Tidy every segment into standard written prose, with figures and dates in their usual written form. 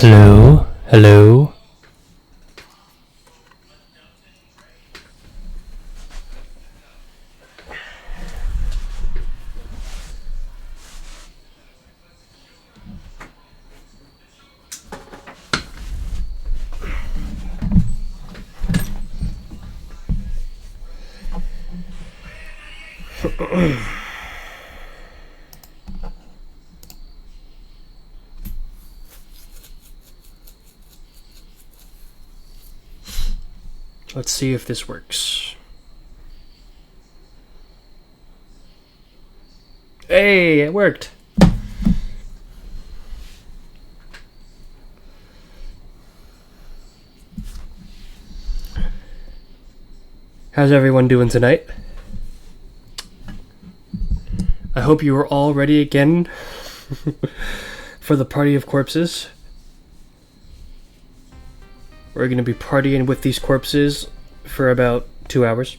Hello? Hello? Let's see if this works. Hey, it worked. How's everyone doing tonight? I hope you are all ready again for the Party of Corpses. We're going to be partying with these corpses for about 2 hours.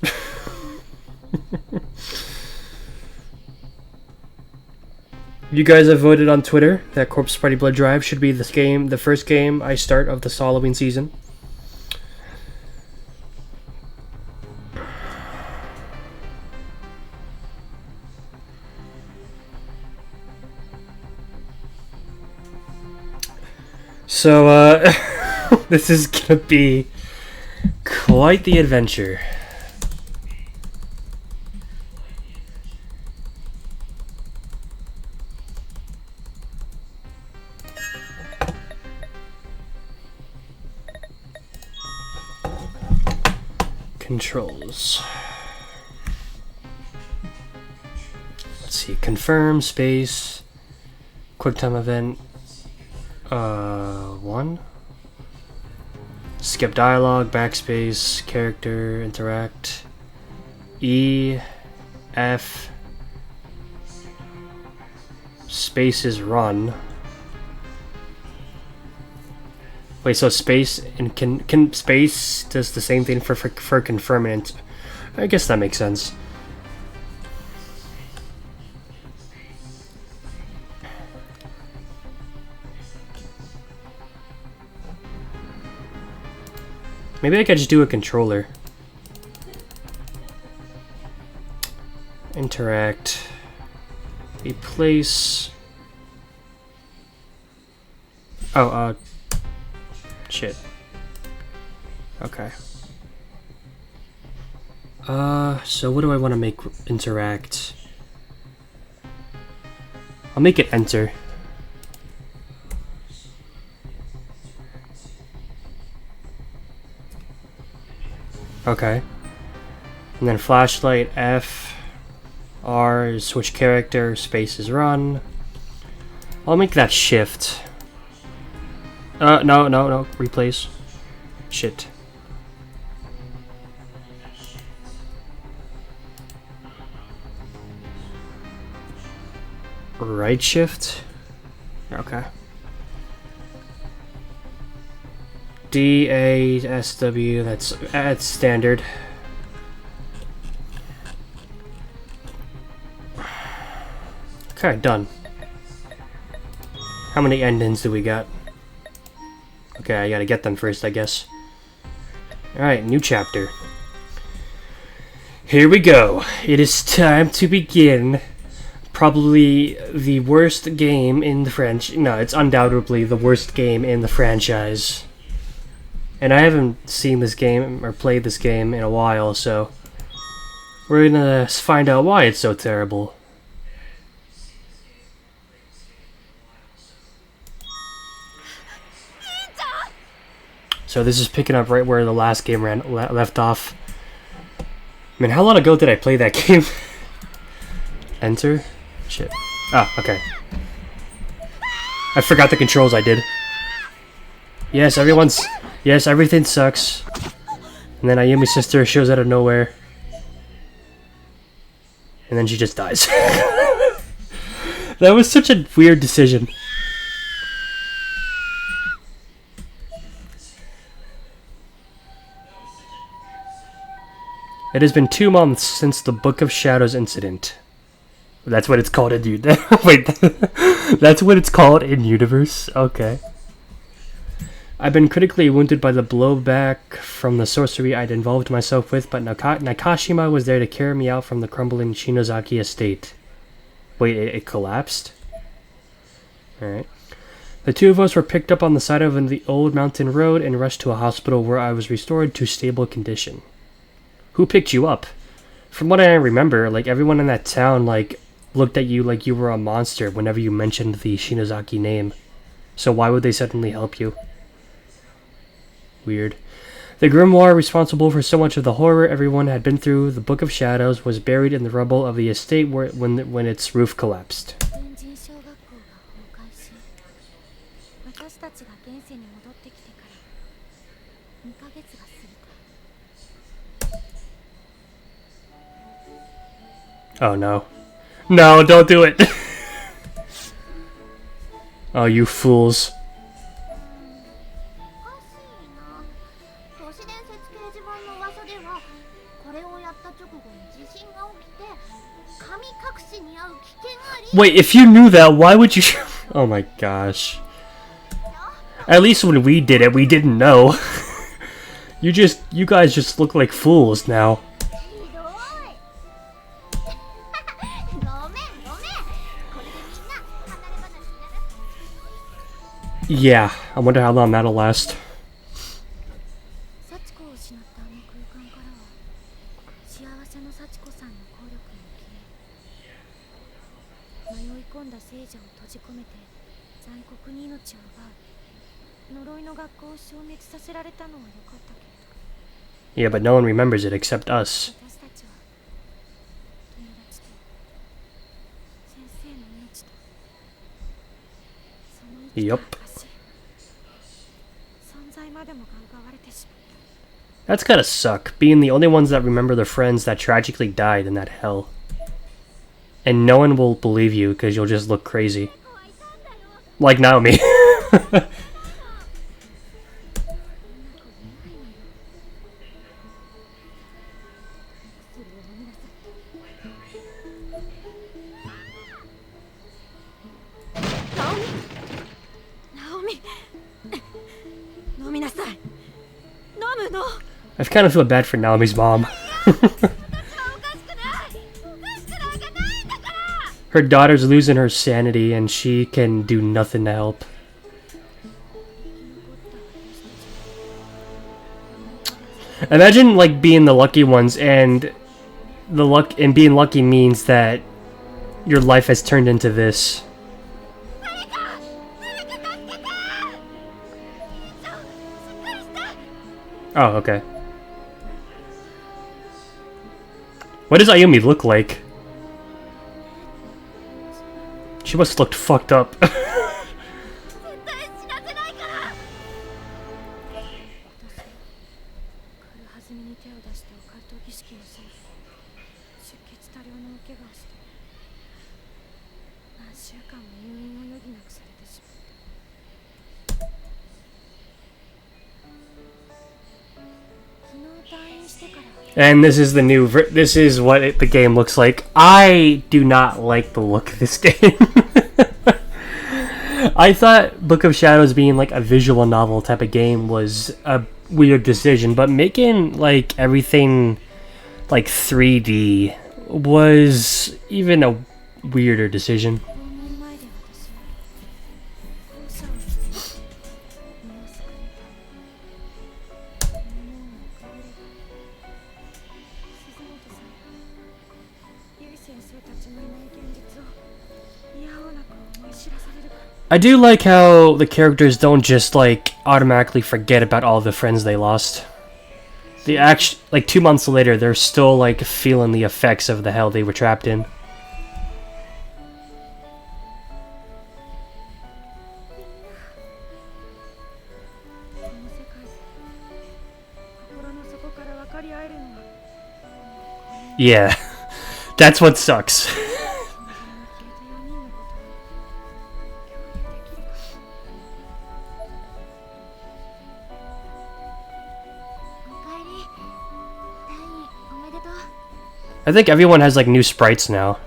You guys have voted on Twitter that Corpse Party Blood Drive should be the first game I start of this Halloween season. So, this is gonna be quite the adventure. Controls. Let's see, confirm, space, QuickTime event, 1. Skip dialogue, backspace, character, interact, E, F, space is run. Wait, so space and can space does the same thing for confirm and I guess that makes sense. Maybe I could just do a controller. Interact. Replace. Oh, shit. Okay. So what do I want to make interact? I'll make it enter. Okay. And then flashlight, F, R is switch character, space is run. I'll make that shift. No, replace. Shit. Right shift? Okay. D, A, S, W, that's standard. Okay, done. How many endings do we got? Okay, I gotta get them first, I guess. Alright, new chapter. Here we go. It is time to begin. Probably the worst game in the franchise. No, it's undoubtedly the worst game in the franchise. And I haven't seen this game or played this game in a while, so we're gonna find out why it's so terrible. So this is picking up right where the last game left off. I mean, how long ago did I play that game? Enter? Shit. Ah, okay. I forgot the controls I did. Yes, everything sucks. And then Ayumi's sister shows out of nowhere. And then she just dies. That was such a weird decision. It has been 2 months since the Book of Shadows incident. That's what it's called in Wait, that's what it's called in universe? Okay. I've been critically wounded by the blowback from the sorcery I'd involved myself with, but Nakashima was there to carry me out from the crumbling Shinozaki estate. Wait, it collapsed? Alright. The two of us were picked up on the side of the old mountain road and rushed to a hospital where I was restored to stable condition. Who picked you up? From what I remember, like, everyone in that town, like, looked at you like you were a monster whenever you mentioned the Shinozaki name. So why would they suddenly help you? Weird. The grimoire responsible for so much of the horror everyone had been through, the Book of Shadows, was buried in the rubble of the estate when its roof collapsed. Oh no. No, don't do it! Oh, you fools. Wait, if you knew that, why would you... Oh my gosh. At least when we did it, we didn't know. You guys just look like fools now. Yeah, I wonder how long that'll last. Yeah, but no one remembers it except us. Yup. That's gotta suck, being the only ones that remember their friends that tragically died in that hell. And no one will believe you because you'll just look crazy. Like Naomi. I kind of feel bad for Naomi's mom. Her daughter's losing her sanity and she can do nothing to help. Imagine like being the lucky ones and being lucky means that your life has turned into this. Oh, okay. What does Ayumi look like? She must have looked fucked up. And this is the new this is what the game looks like. I do not like the look of this game. I thought Book of Shadows being like a visual novel type of game was a weird decision, but making like everything like 3D was even a weirder decision. I do like how the characters don't just like automatically forget about all the friends they lost. They actually, like 2 months later, they're still like feeling the effects of the hell they were trapped in. Yeah, that's what sucks. I think everyone has like new sprites now.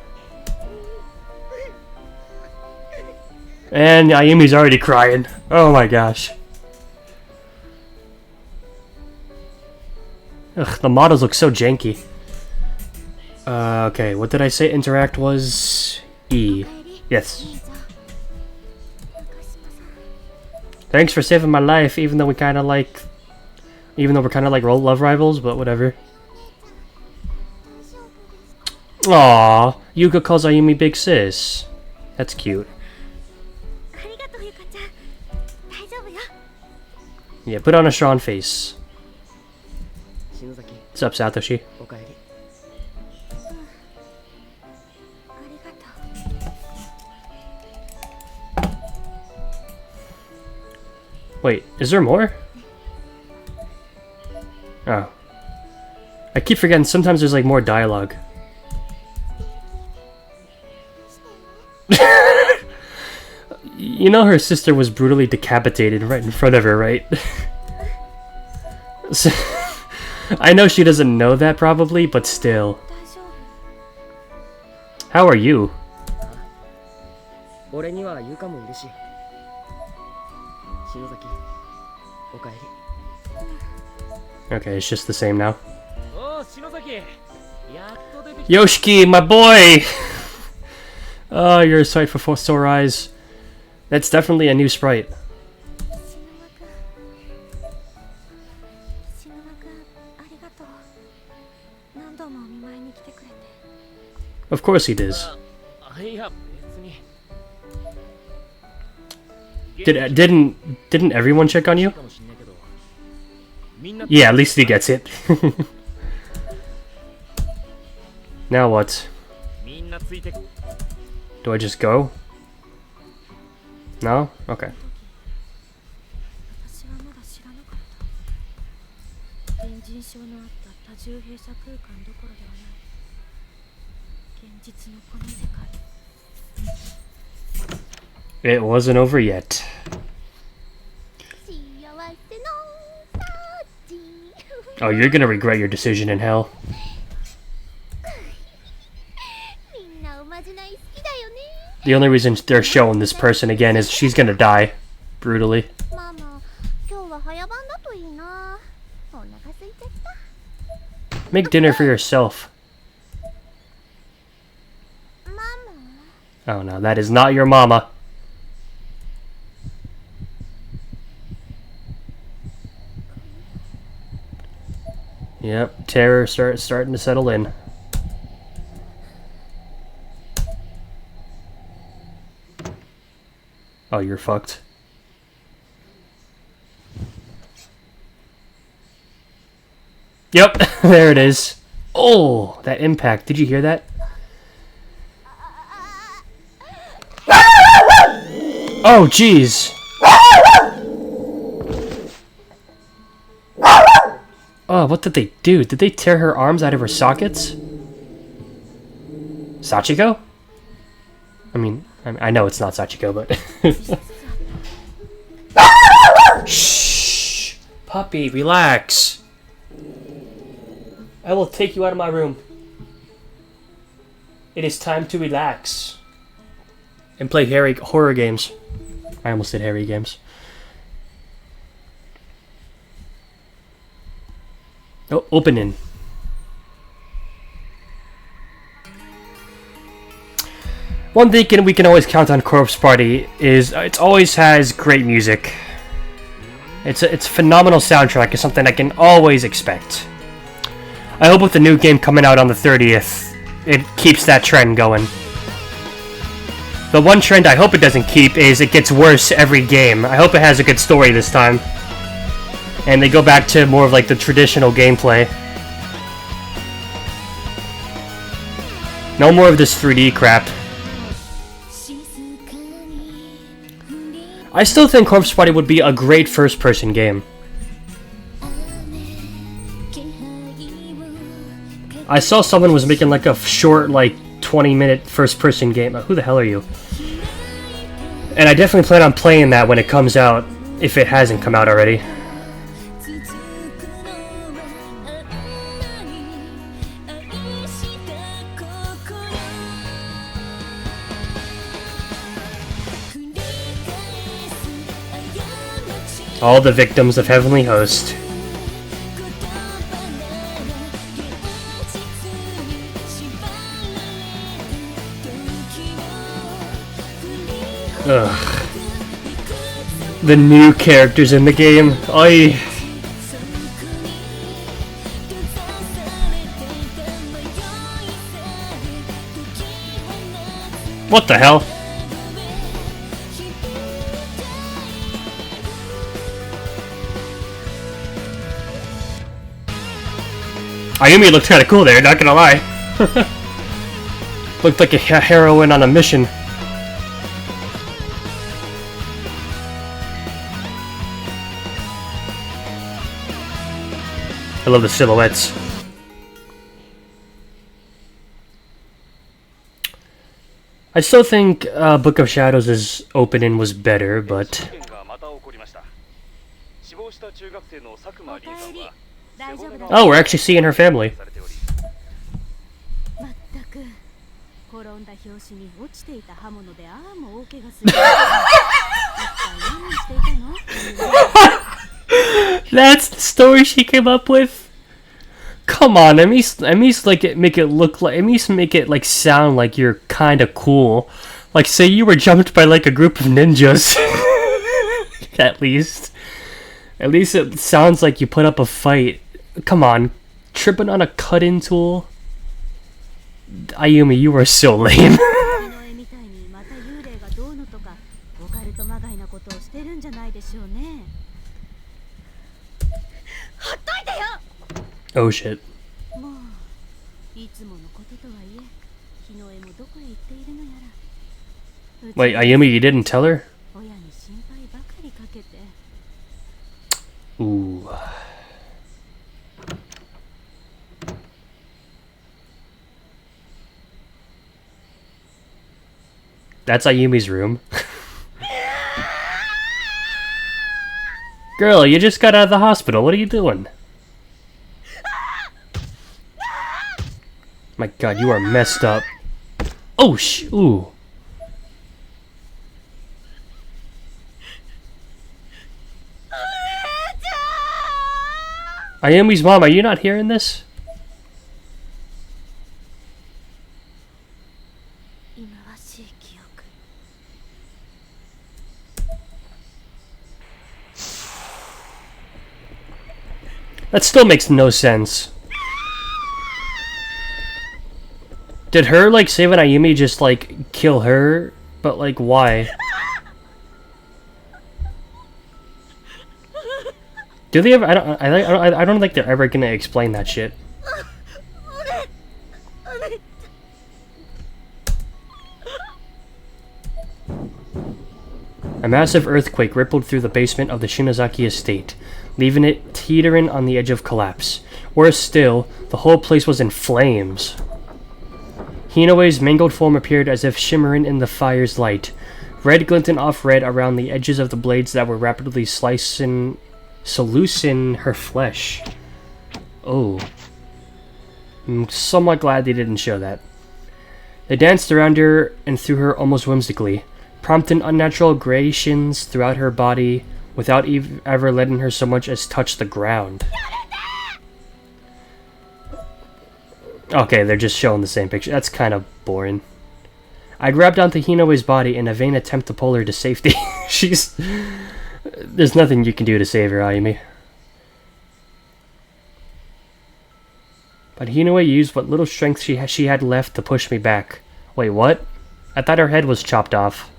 And Ayumi's already crying. Oh my gosh. Ugh, the models look so janky. Okay, what did I say interact was? E. Yes. Thanks for saving my life, even though we're kind of like love rivals, but whatever. Aww, Yuka calls Ayumi big sis. That's cute. Yeah, put on a strong face. What's up, Satoshi? Wait, is there more? Oh. I keep forgetting, sometimes there's like more dialogue. You know her sister was brutally decapitated right in front of her, right? So, I know she doesn't know that probably, but still. How are you? Okay, it's just the same now. Yoshiki, my boy! Oh, you're a sight for sore eyes. That's definitely a new sprite. Of course he does. Didn't everyone check on you? Yeah, at least he gets it. Now what? Do I just go? No? Okay. It wasn't over yet. Oh, you're gonna regret your decision in hell. The only reason they're showing this person again is she's gonna die. Brutally. Make dinner for yourself. Oh no, that is not your mama. Yep, terror starting to settle in. Oh, you're fucked. Yep, there it is. Oh, that impact. Did you hear that? Oh, jeez. Oh, what did they do? Did they tear her arms out of her sockets? Sachiko? I mean, I know it's not Sachiko, but... Shh! Puppy, relax. I will take you out of my room. It is time to relax. And play horror games. I almost said hairy games. Oh, opening. One thing we can always count on Corpse Party is it always has great music. It's a phenomenal soundtrack. It's something I can always expect. I hope with the new game coming out on the 30th, it keeps that trend going. The one trend I hope it doesn't keep is it gets worse every game. I hope it has a good story this time. And they go back to more of like the traditional gameplay. No more of this 3D crap. I still think Corpse Party would be a great first-person game. I saw someone was making like a short, like 20-minute first-person game. Who the hell are you? And I definitely plan on playing that when it comes out, if it hasn't come out already. All the victims of Heavenly Host. Ugh. The new characters in the game. What the hell? Ayumi looked kinda cool there, not gonna lie. Looked like a heroine on a mission. I love the silhouettes. I still think Book of Shadows' opening was better, but... Oh, we're actually seeing her family. That's the story she came up with? Come on, at least make it like sound like you're kinda cool. Like say you were jumped by like a group of ninjas. At least it sounds like you put up a fight. Come on, tripping on a cut-in tool? Ayumi, you are so lame. Oh shit. Wait, Ayumi, you didn't tell her? Ooh. That's Ayumi's room. Girl, you just got out of the hospital. What are you doing? My god, you are messed up. Oh, ooh. Ayumi's mom, are you not hearing this? That still makes no sense. Did her, like, saving Ayumi just, like, kill her? But, like, why? Do they ever? I don't think they're ever gonna explain that shit. A massive earthquake rippled through the basement of the Shinozaki estate, leaving it teetering on the edge of collapse. Worse still, the whole place was in flames. Hinoe's mangled form appeared as if shimmering in the fire's light, red glinting off red around the edges of the blades that were rapidly slicing her flesh. Oh. I'm somewhat glad they didn't show that. They danced around her and through her almost whimsically, prompting unnatural gradations throughout her body without ever letting her so much as touch the ground. Okay, they're just showing the same picture. That's kind of boring. I grabbed onto Hinoe's body in a vain attempt to pull her to safety. There's nothing you can do to save her, Ayumi. But Hinoe used what little strength she had left to push me back. Wait, what? I thought her head was chopped off.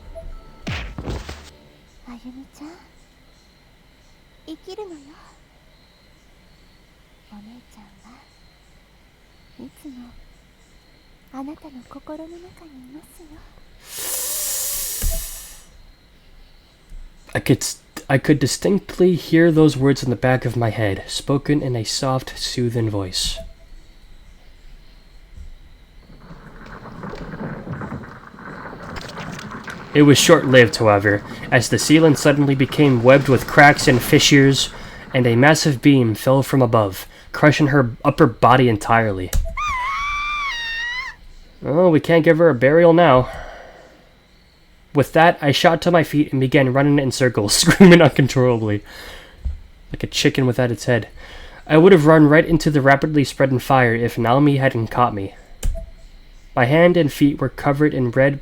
I could distinctly hear those words in the back of my head, spoken in a soft, soothing voice. It was short-lived, however, as the ceiling suddenly became webbed with cracks and fissures, and a massive beam fell from above, crushing her upper body entirely. Oh, we can't give her a burial now. With that, I shot to my feet and began running in circles, screaming uncontrollably, like a chicken without its head. I would have run right into the rapidly spreading fire if Naomi hadn't caught me. My hand and feet were covered in red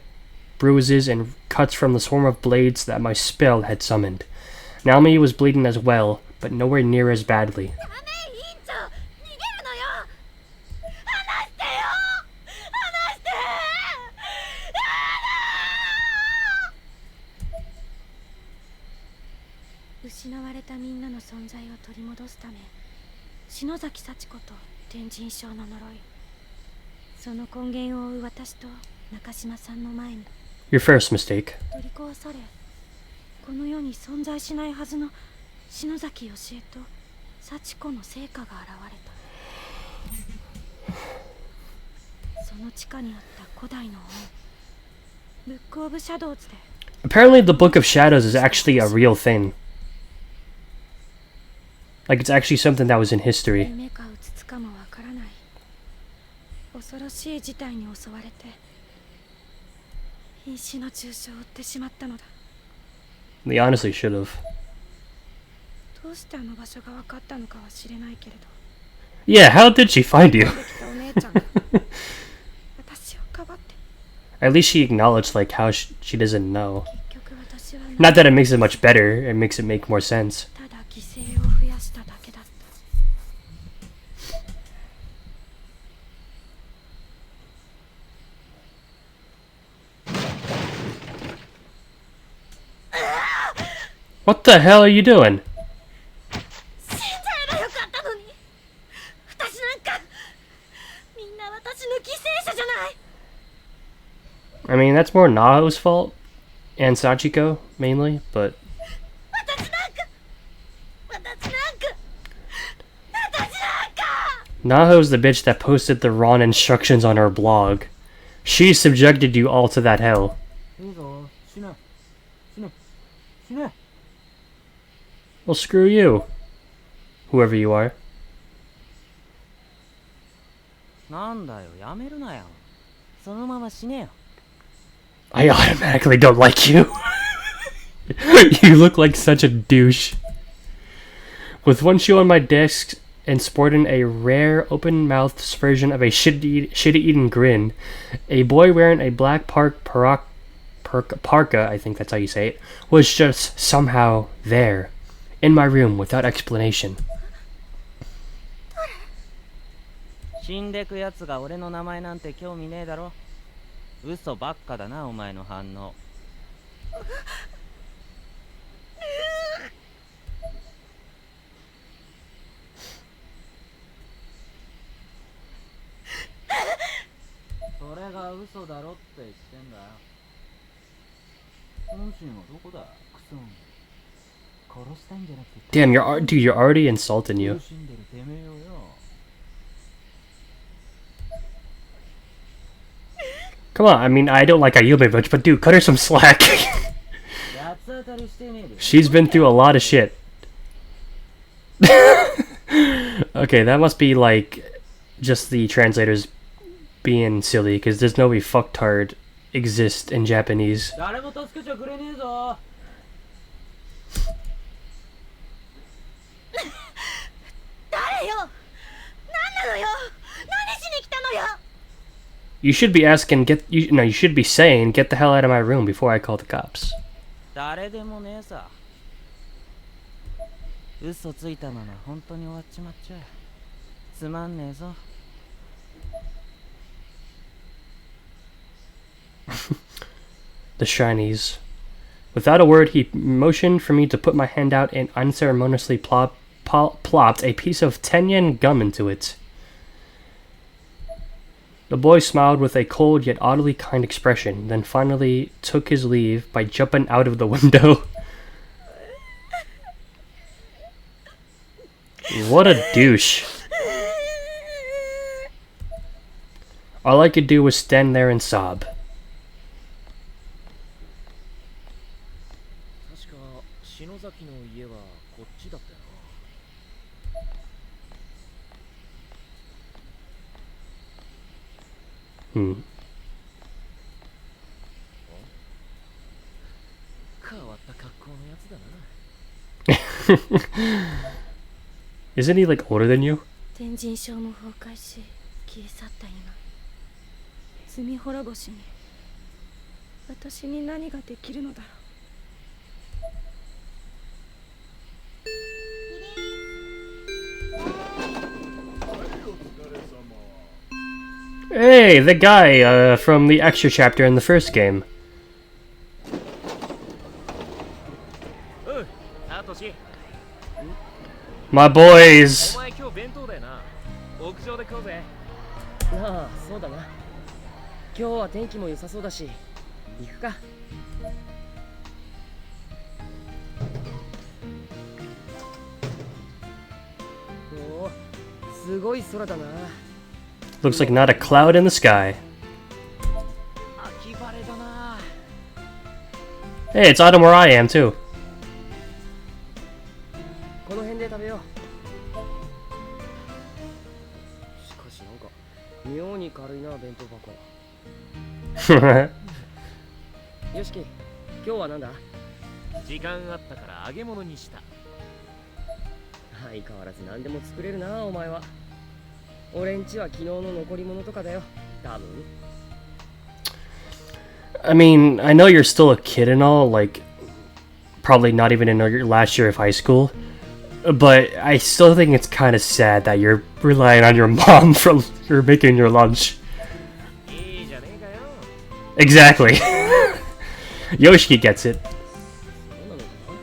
bruises and cuts from the swarm of blades that my spell had summoned. Naomi was bleeding as well, but nowhere near as badly. ダメ委員長逃げるのよ離してよ離して失われたみんなの存在を取り戻すため篠崎幸子と天神賞の呪いその根源を追う私と中島さんの前に Your first mistake. 取り壊されこの世に存在しないはずの篠崎義恵と幸子の成果が現れたその地下にあった古代の王ブック・オブ・シャドウズで Apparently the Book of Shadows is actually a real thing. Like it's actually something that was in history. 夢かうつつかもわからない恐ろしい事態に襲われて瀕死の重傷を負ってしまったのだ They honestly should have. どうしてあの場所が分かったのかは知れないけれど Yeah, how did she find you? 出てきたお姉ちゃんが私をかばって At least she acknowledged like how she doesn't know. 結局私は Not that it makes it much better, it makes it make more sense. ただ犠牲を増やしただけだった What the hell are you doing? 死んじゃえばよかったのに私なんかみんな私の犠牲者じゃない I mean, that's more Naho's fault. And Sachiko, mainly, but... 私なんか私なんか私なんか Naho's the bitch that posted the wrong instructions on her blog. She subjected you all to that hell. いいぞ死ね死ね死ね Well, screw you. Whoever you are. なんだよやめるなよそのまま死ねよ I automatically don't like you. You look like such a douche. With one shoe on my desk and sporting a rare open-mouthed version of a shit-eating grin, a boy wearing a black parka, I think that's how you say it, was just somehow there, in my room without explanation. 死んでくやつが俺の名前なんて興味ねえだろ嘘ばっかだなお前の反応それが嘘だろって言ってんだよ本心はどこだクソン殺したいんじゃなくて Damn, dude, you're already insulting you. 死んでるてめえよよ Come on, I mean, I don't like Ayume much, but dude, cut her some slack. 八つ当たりしてねえで She's been through a lot of shit. Okay, that must be like just the translators being silly, because there's no way fucktard exist in Japanese. 誰も助けちゃくれねえぞ誰よ何なのよ何しに来たのよ You should be asking, you should be saying, get the hell out of my room before I call the cops. 誰でもねえさ嘘ついたまま本当に終わっちまっちゃつまんねえぞ The shinies. Without a word, he motioned for me to put my hand out and unceremoniously plopped a piece of 10-yen gum into it. The boy smiled with a cold yet oddly kind expression, then finally took his leave by jumping out of the window. What a douche. All I could do was stand there and sob. 確か篠崎の家はこっちだったよな Hmm. 変わった格好のやつだな Isn't he like older than you? 天神賞も崩壊し消え去った今罪滅ぼしに私に何ができるのだろ Hey, the guy from the extra chapter in the first game. サトシ My boys. お前今日弁当だよな屋上で食おうぜああ、そうだな。今日は天気も良さそうだし、行くか。おお、すごい空だな。 Looks like not a cloud in the sky. 秋晴れだな Hey, it's autumn where I am too. この辺で食べよう。しかしなんか妙に軽いな弁当箱。よしき、今日はなんだ？時間あったから揚げ物にした相変わらず何でも作れるなお前は。俺んちは昨日の残り物とかだよ。多分。 I mean, I know you're still a kid and all, like, probably not even in your last year of high school, but I still think it's kind of sad that you're relying on your mom for making your lunch. いいじゃねえかよ Exactly. Yoshiki gets it. そうなのかな。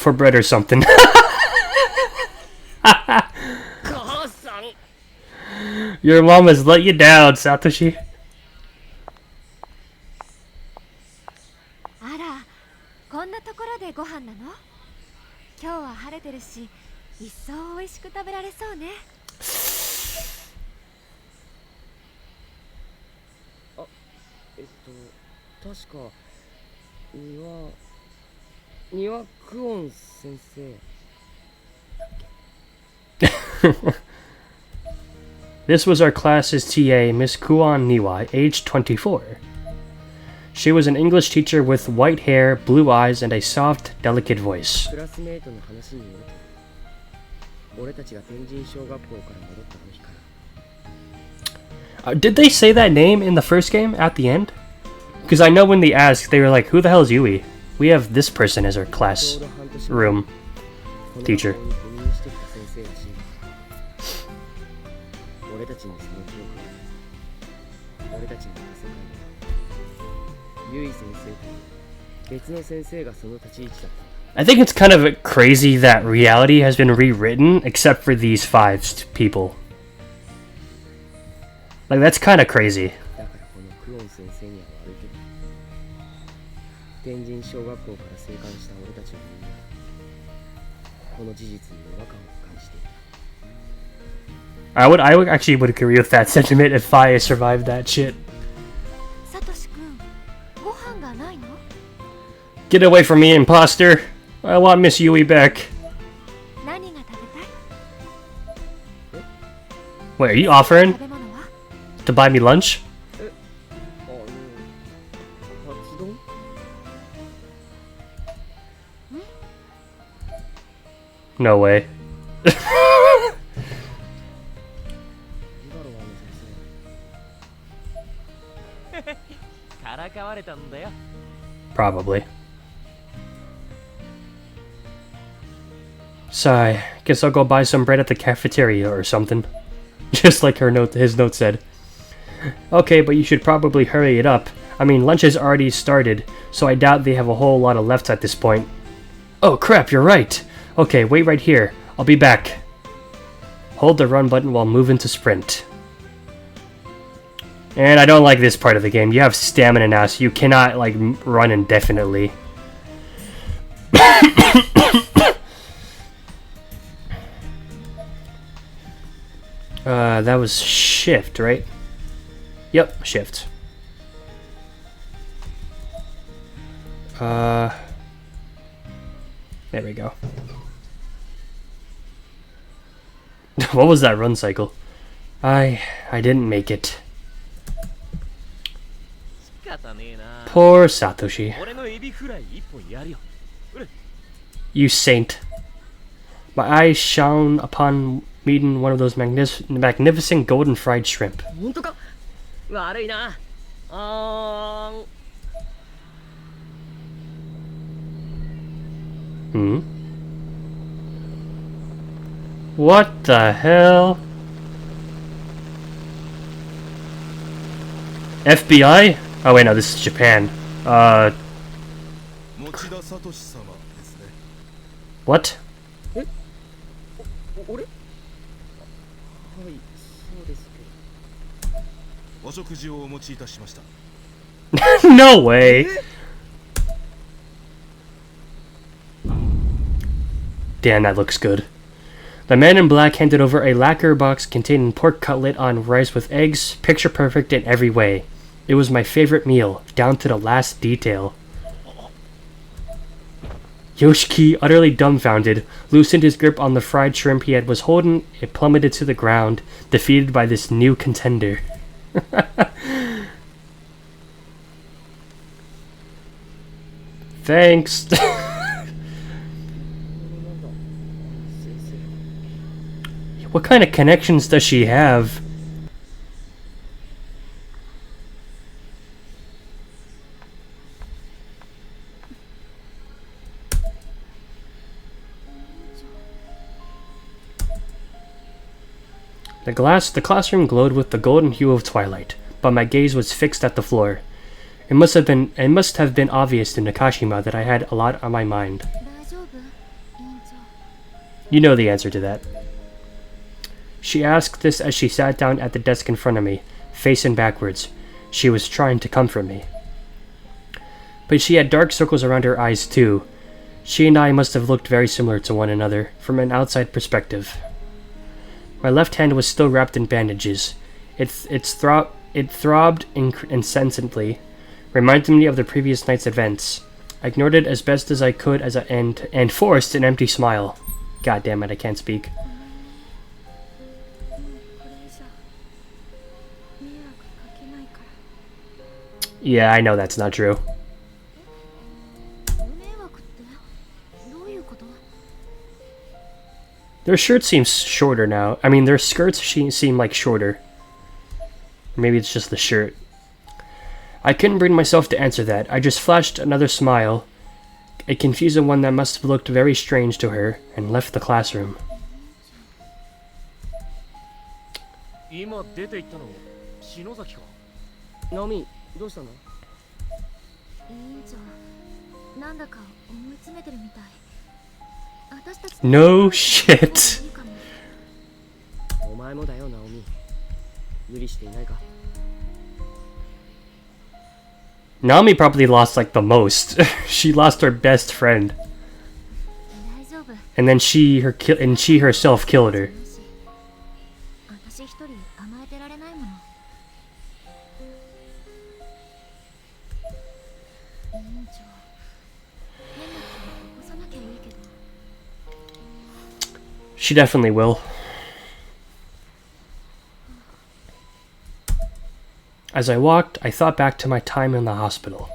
For bread or something. 母さん。 Your mom has let you down, Satoshi. あらこんなところでご飯なの今日は晴れてるし一層美味しく食べられそうね確か庭クオン先生。 This was our class's TA, Miss Kuan Niwa, aged 24. She was an English teacher with white hair, blue eyes, and a soft, delicate voice. クラスメートの話によると、俺たちが天神小学校から戻ったあの日から。 Did they say that name in the first game at the end? Because I know when they asked, they were like, who the hell is Yui? We have this person as our class room teacher. 俺たちにその記憶は俺たちの世界でユイ先生という別の先生がその立ち位置だった。 I think it's kind of crazy that reality has been rewritten except for these five people. Like, that's kind of crazy. だからこのクオン先生には悪いけど天神小学校から生還した俺たちはみんなこの事実に違和感を感じていた。 I actually would agree with that sentiment if I survived that shit. サトシ君ご飯がないの Get away from me, imposter! I want Miss Yui back. 何が食べたい Wait, are you offering 食べ物は to buy me lunch? カツ丼？ No way. からかわれたんだよ Probably. So I guess I'll go buy some bread at the cafeteria or something. Just like his note said. Okay, but you should probably hurry it up. I mean, lunch has already started, so I doubt they have a whole lot of left at this point. Oh crap, you're right. Okay, wait right here. I'll be back. Hold the run button while moving to sprint. And I don't like this part of the game. You have stamina now, so you cannot, like, run indefinitely. That was shift, right? Yep, shift. There we go. What was that run cycle? I didn't make it. 仕方ねえな Poor Satoshi. 俺のエビフライ一本やるよ You saint. My eyes shone upon meeting one of those magnificent golden fried shrimp. 本当か？悪いな。Hmm? What the hell? FBI? Oh wait, no, this is Japan. 持田聡様ですね。 What? 俺？はい、そうですけど。お食事をお持ちいたしました。 No way! Damn, that looks good. The man in black handed over a lacquer box containing pork cutlet on rice with eggs, picture perfect in every way. It was my favorite meal, down to the last detail. Yoshiki, utterly dumbfounded, loosened his grip on the fried shrimp he was holding. It plummeted to the ground, defeated by this new contender. Thanks. What kind of connections does she have? The classroom glowed with the golden hue of twilight, but my gaze was fixed at the floor. It must have been obvious to Nakashima that I had a lot on my mind. 大丈夫？委員長。 You know the answer to that. She asked this as she sat down at the desk in front of me, facing backwards. She was trying to comfort me. But she had dark circles around her eyes too. She and I must have looked very similar to one another, from an outside perspective. My left hand was still wrapped in bandages. It throbbed incessantly, reminding me of the previous night's events. I ignored it as best as I could and forced an empty smile. God damn it, I can't speak. これじゃ迷惑かけないから。 Yeah, I know that's not true. 迷惑ってどういうこと？ Their shirt seems shorter now. I mean, their skirts seem like shorter. Maybe it's just the shirt. I couldn't bring myself to answer that. I just flashed another smile, a confusing one that must have looked very strange to her, and left the classroom. 今出て行ったの篠崎か。ナオミ、どうしたの？委員長、なんだか思い詰めてるみたい。私たち No shit. いいかも。お前もだよ、ナオミ。無理していないか？ Naomi probably lost like the most. She lost her best friend, 大丈夫。 and then she herself killed her. 私一人甘えてられないもの。委員長、変な気を起こさなきゃいいけど。 She definitely will. As I walked, I thought back to my time in the hospital.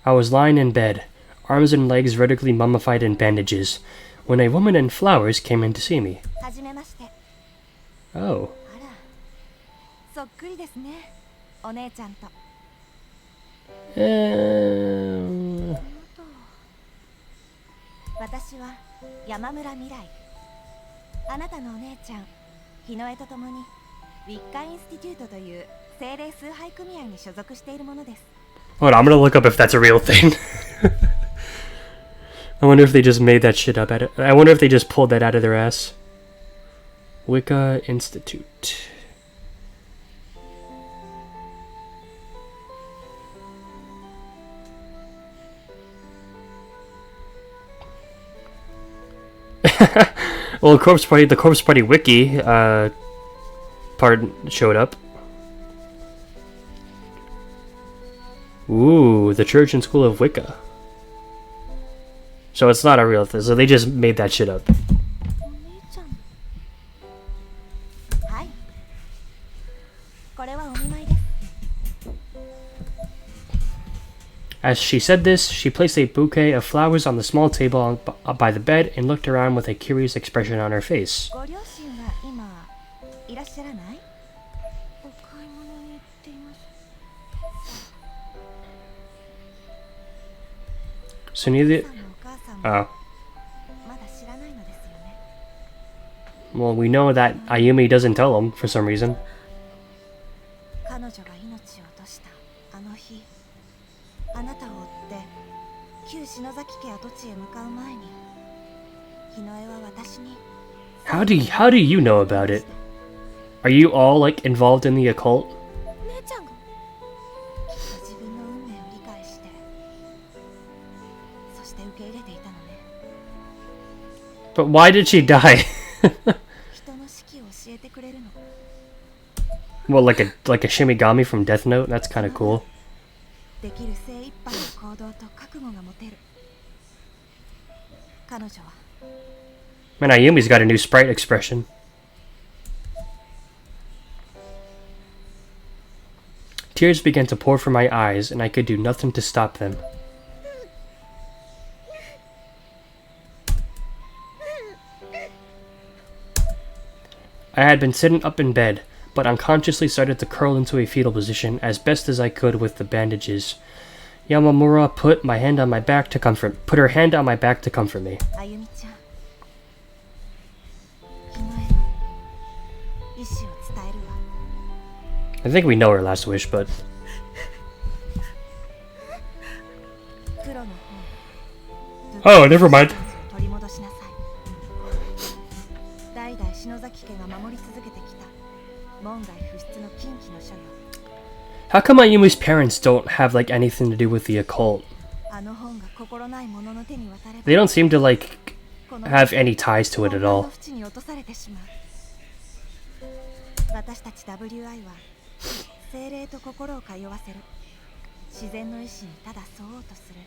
I was lying in bed, arms and legs vertically mummified in bandages, when a woman in flowers came in to see me. はじめまして。 Oh. あら、そっくりですね。お姉ちゃんと。 私は山村未来。あなたのお姉ちゃん、日野江と共にウィッカインスティテュートという精霊崇拝組合に所属しているものです。 Hold on, I'm gonna look up if that's a real thing. I wonder if they just made that shit up I wonder if they just pulled that out of their ass. Wicca Institute. Well, the Corpse Party wiki part showed up. Ooh, the Church and School of Wicca. So it's not a real thing. So they just made that shit up. お姉ちゃん。はい。これはお見舞いです。As she said this, she placed a bouquet of flowers on the small table by the bed and looked around with a curious expression on her face. ご両親は今いらっしゃらない？お買い物に行っています。 So neither. お父さんもお母さんも Oh. まだ知らないのですよね。 Well, we know that Ayumi doesn't tell him for some reason. 彼女が命を落としたあの日、あなたを追って旧篠崎家跡地へ向かう前に、日の絵は私に How do you know about it? Are you all like involved in the occult? 姉ちゃんがきっと自分の運命を理解して、そして受け入れていたのね。 But why did she die? 人の死期を教えてくれるの。 Well, like a Shimigami from Death Note. That's kind of cool. できる精一杯の行動と覚悟が持てる。彼女は Man, Ayumi's got a new sprite expression. Tears began to pour from my eyes, and I could do nothing to stop them. I had been sitting up in bed, but unconsciously started to curl into a fetal position as best as I could with the bandages. Yamamura put her hand on my back to comfort me. あゆみちゃん、日の絵の意志を伝えるわ。 I think we know her last wish, but 黒の oh, never mind. 本取り戻しなさい。代々篠崎家が守り続けてきた門外不出の禁忌の書よ。 How come Ayumi's parents don't have like anything to do with the occult? あの本が心ない者の手に渡れば They don't seem to like この have any ties to it at 混乱 all. の淵に落とされてしまう。私たち WI は精霊と心を通わせる自然の意志にただ沿おうとする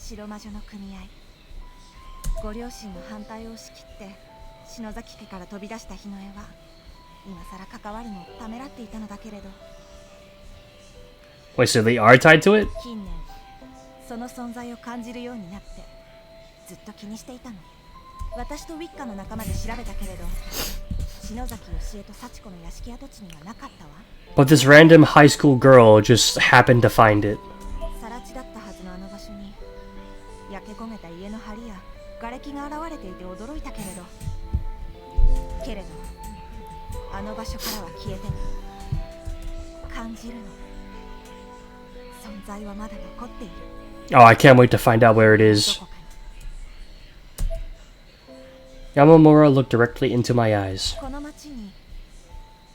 白魔女の組合。ご両親の反対を押し切って篠崎家から飛び出した日の絵は今さら関わるのをためらっていたのだけれど、 Wait, so they are tied to it? 近年その存在を感じるようになってずっと気にしていたの。私とウィッカの仲間で調べたけれど、篠崎義恵と幸子の屋敷跡地にはなかったわ。 But this random high school girl just happened to find it. 更地だったはずのあの場所に焼け焦げた家の梁や瓦礫が現れていて驚いたけれど、あの場所からは消えても感じるの。存在はまだ残っている。 Oh, I can't wait to find out where it ど is. こかに。 Yamamura looked directly into my eyes. この町に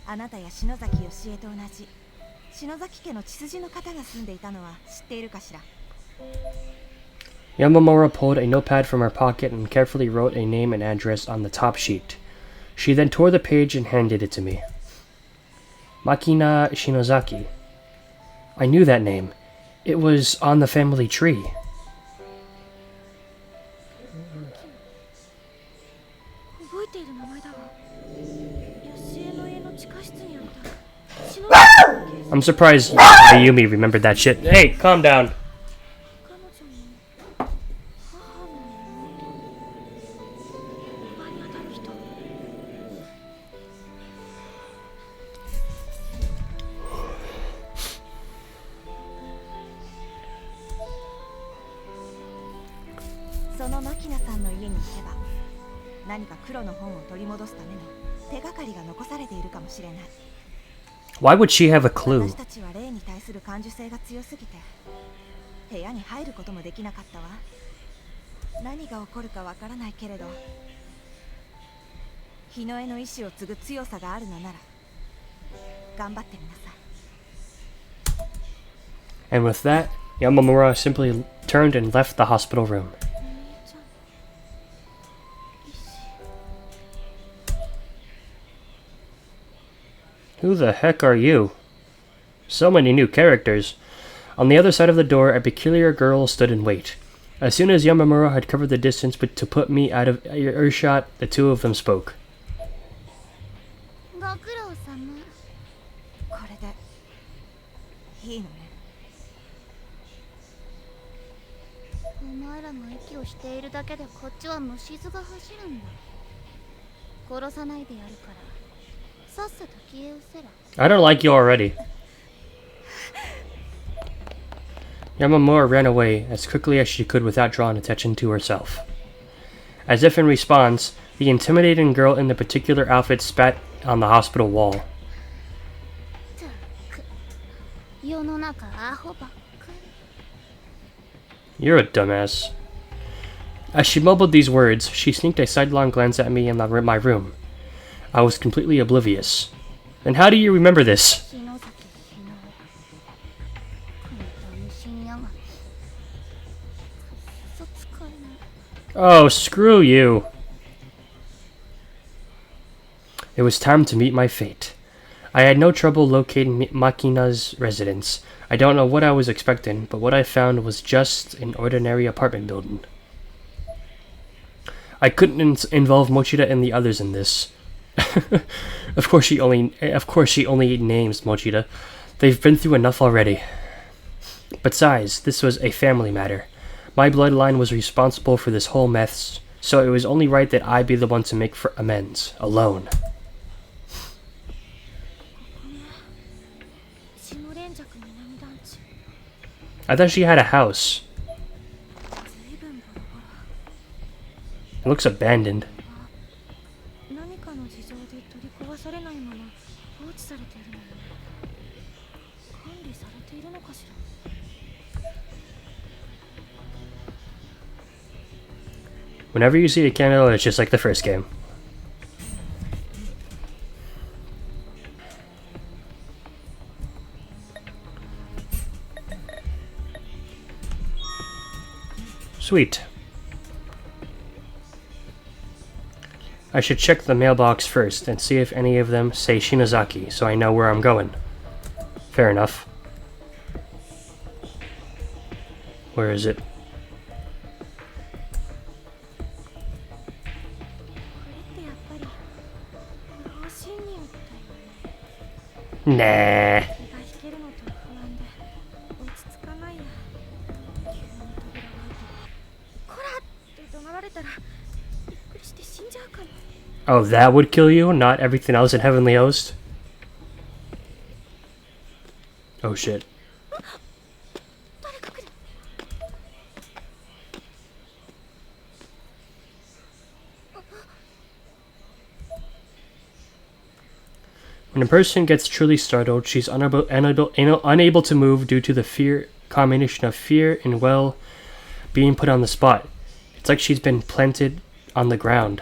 あなたや篠崎義恵と同じ篠崎家の血筋の方が住んでいたのは知っているかしら。 Yamamura pulled a notepad from her pocket and carefully wrote a name and address on the top sheet. She then tore the page and handed it to me. Makina Shinozaki. I knew that name. It was on the family tree. 覚えている名前だわ。義恵の家の地下室にあった篠崎家。 I'm surprised Ayumi remembered that shit. Hey, calm down. 彼女の母の妹。母に当たる人。 そのマキナさんの家に行けば何か黒の本を取り戻すための手がかりが残されているかもしれない。 Why would she have a clue? 私たちは霊に対する感受性が強すぎて部屋に入ることもできなかったわ。何が起こるかわからないけれど、日の絵の意志を継ぐ強さがあるのなら頑張ってみなさい。 And with that, Yamamura simply turned and left the hospital room. お兄ちゃん、意志。 Who the heck are you? So many new characters. On the other side of the door, a peculiar girl stood in wait. As soon as Yamamura had covered the distance to put me out of earshot, the two of them spoke. ご苦労様。これでいいのね。お前らが息をしているだけでこっちは虫唾が走るんだ。殺さないでやるからさっさと消え失せら。 I don't like you already. Yamamura ran away as quickly as she could without drawing attention to herself. As if in response, the intimidating girl in the particular outfit spat on the hospital wall. 世の中アホばっかり。 You're a dumbass. As she mumbled these words, she sneaked a sidelong glance at me in my room. I was completely oblivious. And how do you remember this? 篠崎日野こんな無心やがてくっそ使えない。 Oh, screw you. It was time to meet my fate. I had no trouble locating Makina's residence. I don't know what I was expecting, but what I found was just an ordinary apartment building. I couldn't involve Mochida and the others in this. Of course she only names Mochida. They've been through enough already. Besides, this was a family matter. My bloodline was responsible for this whole mess, so it was only right that I be the one to make for amends, alone. 下連雀南団地。 I thought she had a house. 随分ボロボロ。 It looks abandoned. 何かの事情で取り壊されないまま放置されているのよね。管理されているのかしら。 Whenever you see a candle, it's just like the first game. Sweet. I should check the mailbox first and see if any of them say Shinozaki, so I know where I'm going. Fair enough. Where is it? これってやっぱり不法侵入だよね。 Nah. 気が引けるのと不安で落ち着かないや。急に扉が開いて「こら!」って怒鳴られたらびっくりして死んじゃうかも。 Oh, that would kill you, not everything else in Heavenly Host? Oh shit. 誰か来る。 When a person gets truly startled, she's unable to move due to the combination of fear and, well, being put on the spot. It's like she's been planted on the ground.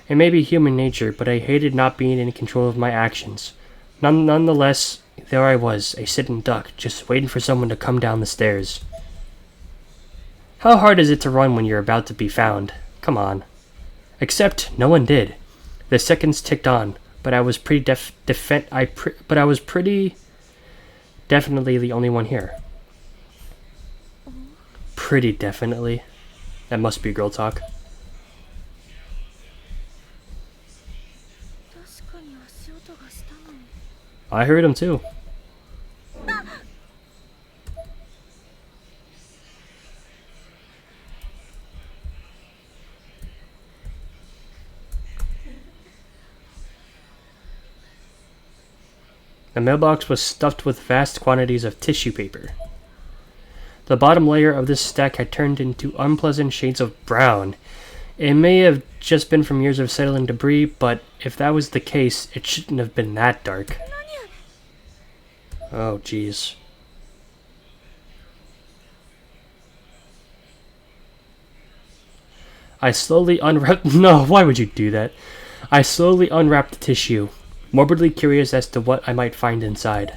It may be human nature, but I hated not being in control of my actions. Nonetheless, there I was, a sitting duck, just waiting for someone to come down the stairs. How hard is it to run when you're about to be found? Come on. Except, no one did. The seconds ticked on, but I was pretty definitely the only one here. Pretty definitely. That must be girl talk. 確かに足音がしたのに。 I heard him too. The mailbox was stuffed with vast quantities of tissue paper. The bottom layer of this stack had turned into unpleasant shades of brown. It may have just been from years of settling debris, but if that was the case, it shouldn't have been that dark. Oh, jeez. I slowly unwrapped... No, why would you do that? I slowly unwrapped the tissue, morbidly curious as to what I might find inside.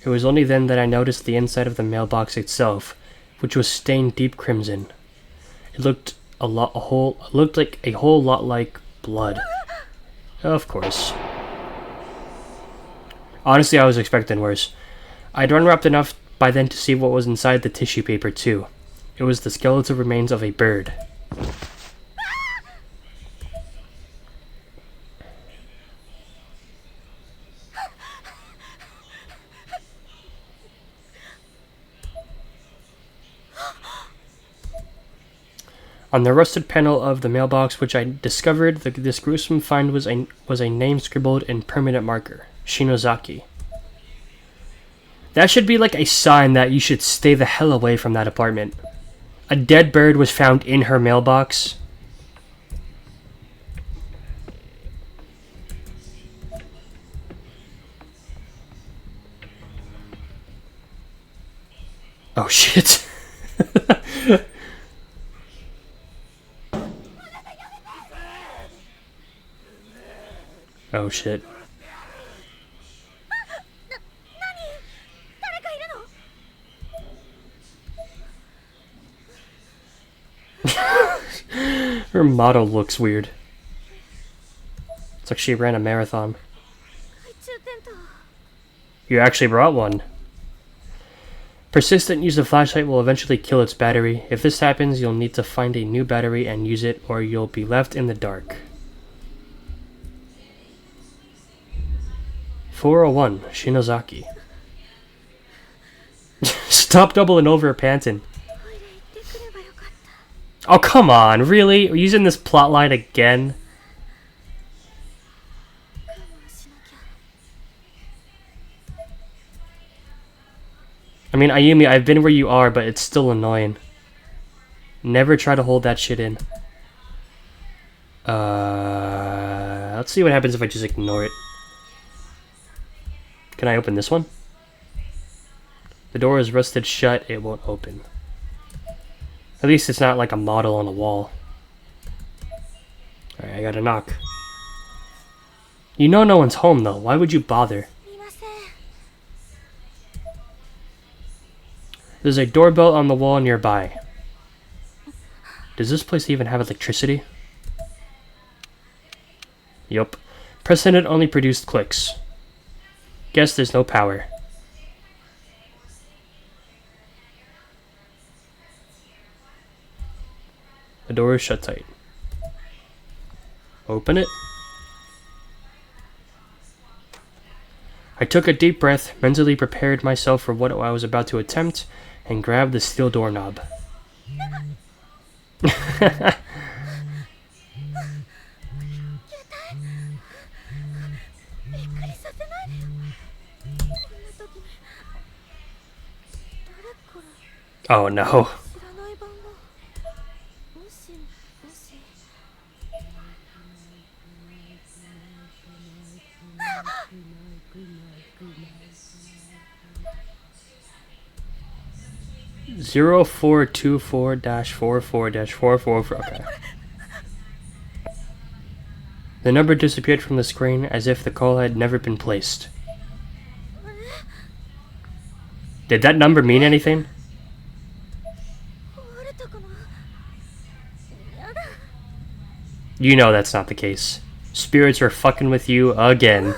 It was only then that I noticed the inside of the mailbox itself, which was stained deep crimson. It looked like a whole lot like blood. Of course. Honestly, I was expecting worse. I'd unwrapped enough by then to see what was inside the tissue paper too. It was the skeletal remains of a bird. On the rusted panel of the mailbox, which I discovered, this gruesome find was a name scribbled in permanent marker: Shinozaki. That should be like a sign that you should stay the hell away from that apartment. A dead bird was found in her mailbox. Oh shit. Oh shit. Her motto looks weird. It's like she ran a marathon. You actually brought one. Persistent use of flashlight will eventually kill its battery. If this happens, you'll need to find a new battery and use it, or you'll be left in the dark. 401, Shinozaki. Stop doubling over, panting. Oh, come on, really? We're using this plotline again? I mean, Ayumi, I've been where you are, but it's still annoying. Never try to hold that shit in. Let's see what happens if I just ignore it. Can I open this one? The door is rusted shut, it won't open. At least it's not like a model on the wall. Alright, I gotta knock. You know no one's home though, why would you bother? There's a doorbell on the wall nearby. Does this place even have electricity? Yup. Pressing it only produced clicks. Guess there's no power. The door is shut tight. Open it. I took a deep breath, mentally prepared myself for what I was about to attempt, and grabbed the steel doorknob. Oh no. Zero 0424-44-444. Okay. The number disappeared from the screen as if the call had never been placed. Did that number mean anything? You know that's not the case. Spirits are fucking with you again.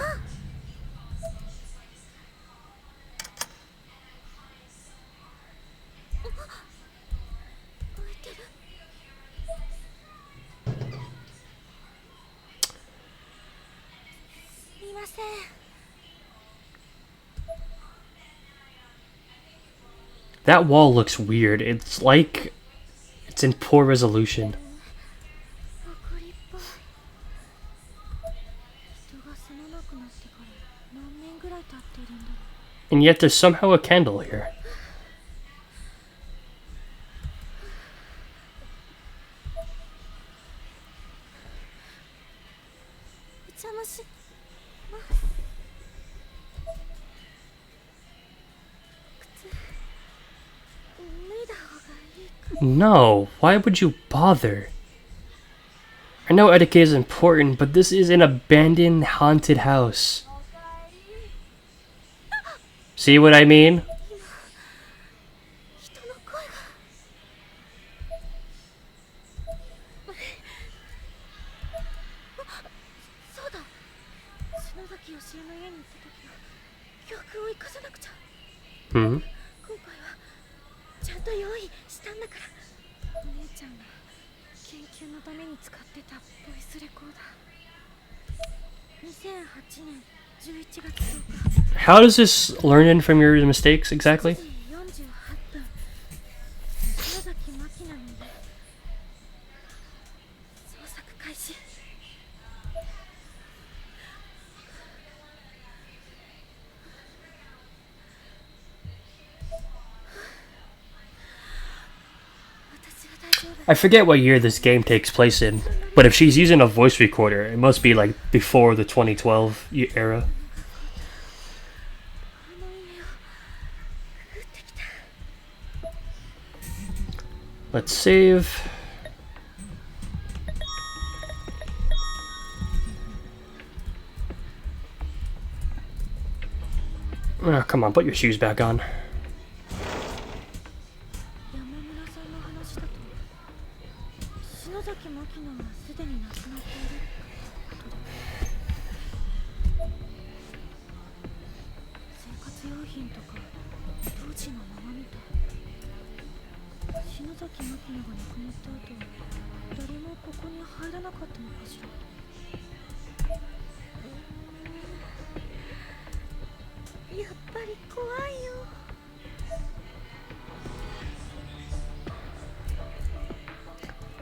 That wall looks weird. It's like it's in poor resolution. And yet there's somehow a candle here. No, why would you bother? I know etiquette is important, but this is an abandoned, haunted house. See what I mean? Hmm? How does this learn from your mistakes exactly? 開始。私は大丈夫。 I forget what year this game takes place in, but if she's using a voice recorder, it must be like before the 2012 era. あの夢を降ってきた。 Let's save. Oh, come on, put your shoes back on. 山村さんの話だと篠崎真希菜がすでに亡くなっていることで生活用品とか当時のままみたい。篠崎真希菜が亡くなった後誰もここに入らなかったのかしら。やっぱり怖いよ。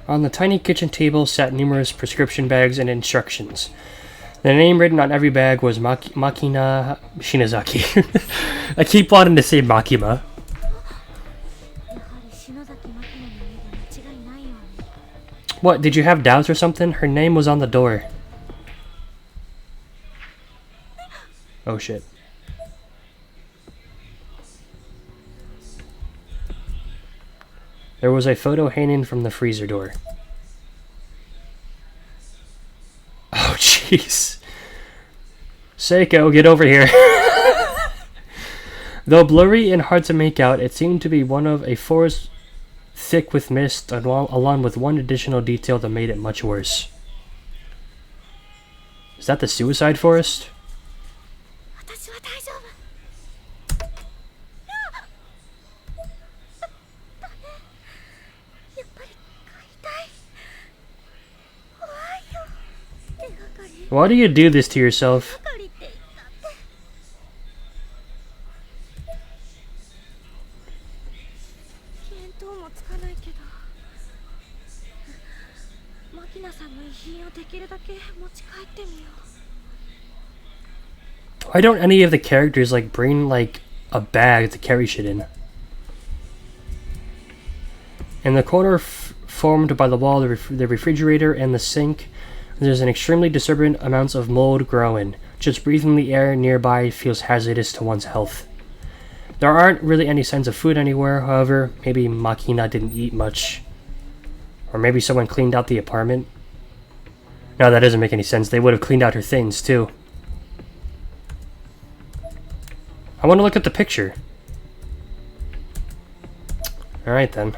On the tiny kitchen table sat numerous prescription bags and instructions. The name written on every bag was Makina Shinozaki. I keep wanting to say Makima. やはり篠崎真希菜の家で間違いないように。 What, did you have doubts or something? Her name was on the door. Oh shit. There was a photo hanging from the freezer door. Oh jeez. Seiko, get over here. Though blurry and hard to make out, it seemed to be one of a forest thick with mist, along with one additional detail that made it much worse. Is that the suicide forest? 私は大丈夫。やっぱり買いたい。怖いよ。手がかり。 Why do you do this to yourself? 手がかりって言ったって。見当もつかないけど。マキナさんの遺品をできるだけ持ち帰ってみよう。 Why don't any of the characters like bring like a bag to carry shit in? In the corner formed by the wall, the refrigerator and the sink, there's an extremely disturbing amounts of mold growing. Just breathing the air nearby feels hazardous to one's health. There aren't really any signs of food anywhere, however, maybe Makina didn't eat much. Or maybe someone cleaned out the apartment. No, that doesn't make any sense. They would have cleaned out her things too. I want to look at the picture. Alright then.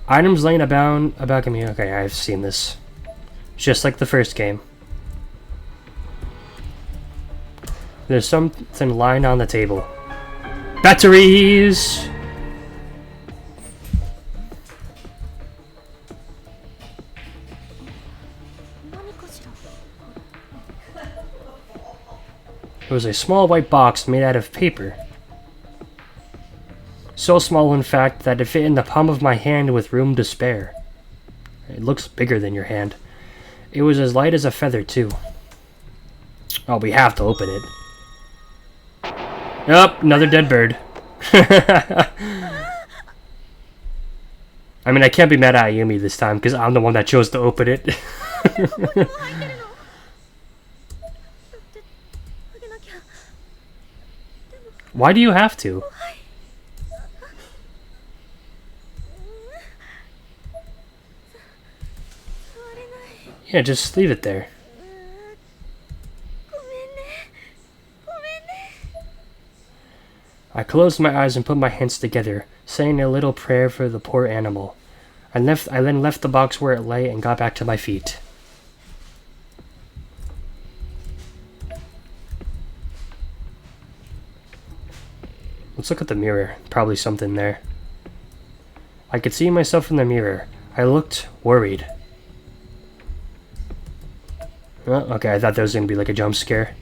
Items laying about me. Okay, I've seen this. Just like the first game. There's something lying on the table. Batteries! It was a small white box made out of paper. So small, in fact, that it fit in the palm of my hand with room to spare. It looks bigger than your hand. It was as light as a feather, too. Oh, we have to open it. Oh, another dead bird. I mean, I can't be mad at Ayumi this time, because I'm the one that chose to open it. Why do you have to? Yeah, just leave it there. I closed my eyes and put my hands together, saying a little prayer for the poor animal. I then left the box where it lay and got back to my feet. Let's look at the mirror. Probably something there. I could see myself in the mirror. I looked worried. Oh, okay, I thought that was going to be like a jump scare.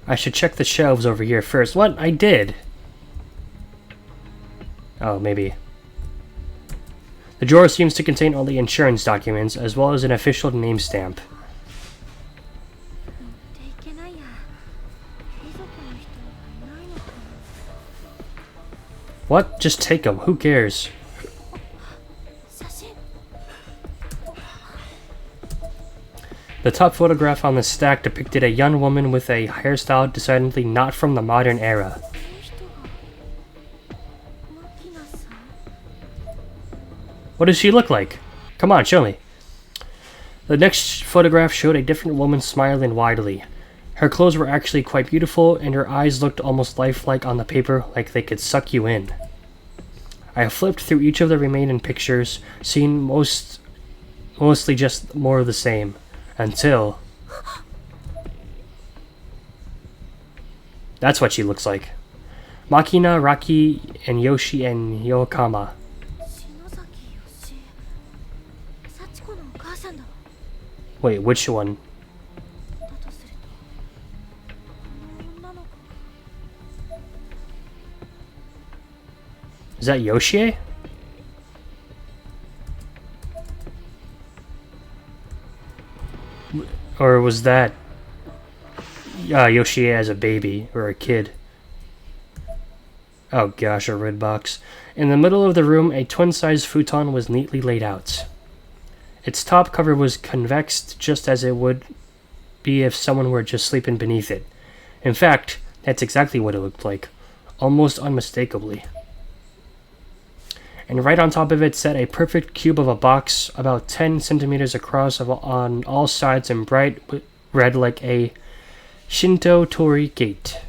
I should check the shelves over here first. What? I did. Oh, maybe. The drawer seems to contain only insurance documents, as well as an official name stamp. 持っていけないや。遺族の人はいないのかな。 What? Just take them. Who cares? 写真。 The top photograph on the stack depicted a young woman with a hairstyle decidedly not from the modern era. この人がマキナさん。 What does she look like? Come on, show me. The next photograph showed a different woman smiling widely. Her clothes were actually quite beautiful, and her eyes looked almost lifelike on the paper, like they could suck you in. I flipped through each of the remaining pictures, seeing mostly just more of the same, until... That's what she looks like. Makina, Raki, and Yoshi and Yokama. 篠崎義恵。幸子のお母さんだわ。 Wait, which one? だとすると、この女の子。 Is that Yoshie? Or was that Yoshie as a baby or a kid? Oh gosh, a red box. In the middle of the room, a twin-sized futon was neatly laid out. Its top cover was convex, just as it would be if someone were just sleeping beneath it. In fact, that's exactly what it looked like, almost unmistakably. And right on top of it sat a perfect cube of a box, about 10 centimeters across on all sides and bright red like a Shinto torii gate.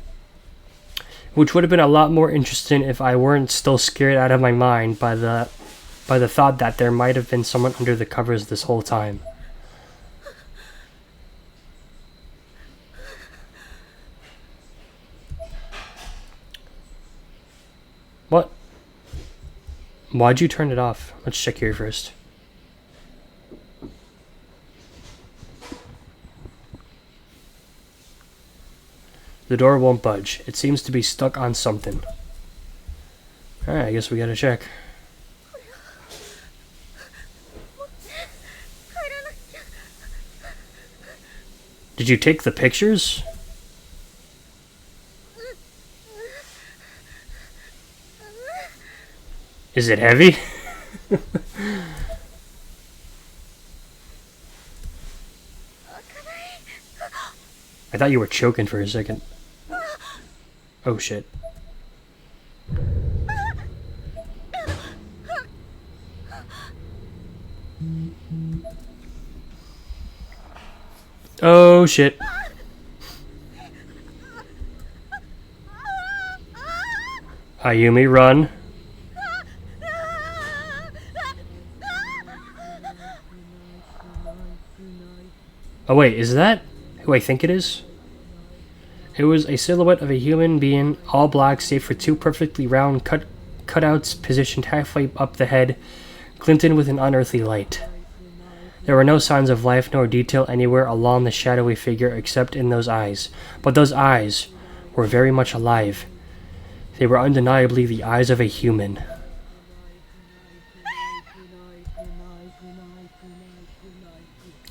Which would have been a lot more interesting if I weren't still scared out of my mind by the thought that there might have been someone under the covers this whole time. What? Why'd you turn it off? Let's check here first. The door won't budge. It seems to be stuck on something. Alright, I guess we gotta check. Did you take the pictures? Is it heavy? I thought you were choking for a second. Oh shit. Oh shit. Ayumi, run. Oh wait, is that who I think it is? It was a silhouette of a human being, all black save for two perfectly round cutouts positioned halfway up the head, glinted with an unearthly light. There were no signs of life nor detail anywhere along the shadowy figure except in those eyes, but those eyes were very much alive. They were undeniably the eyes of a human.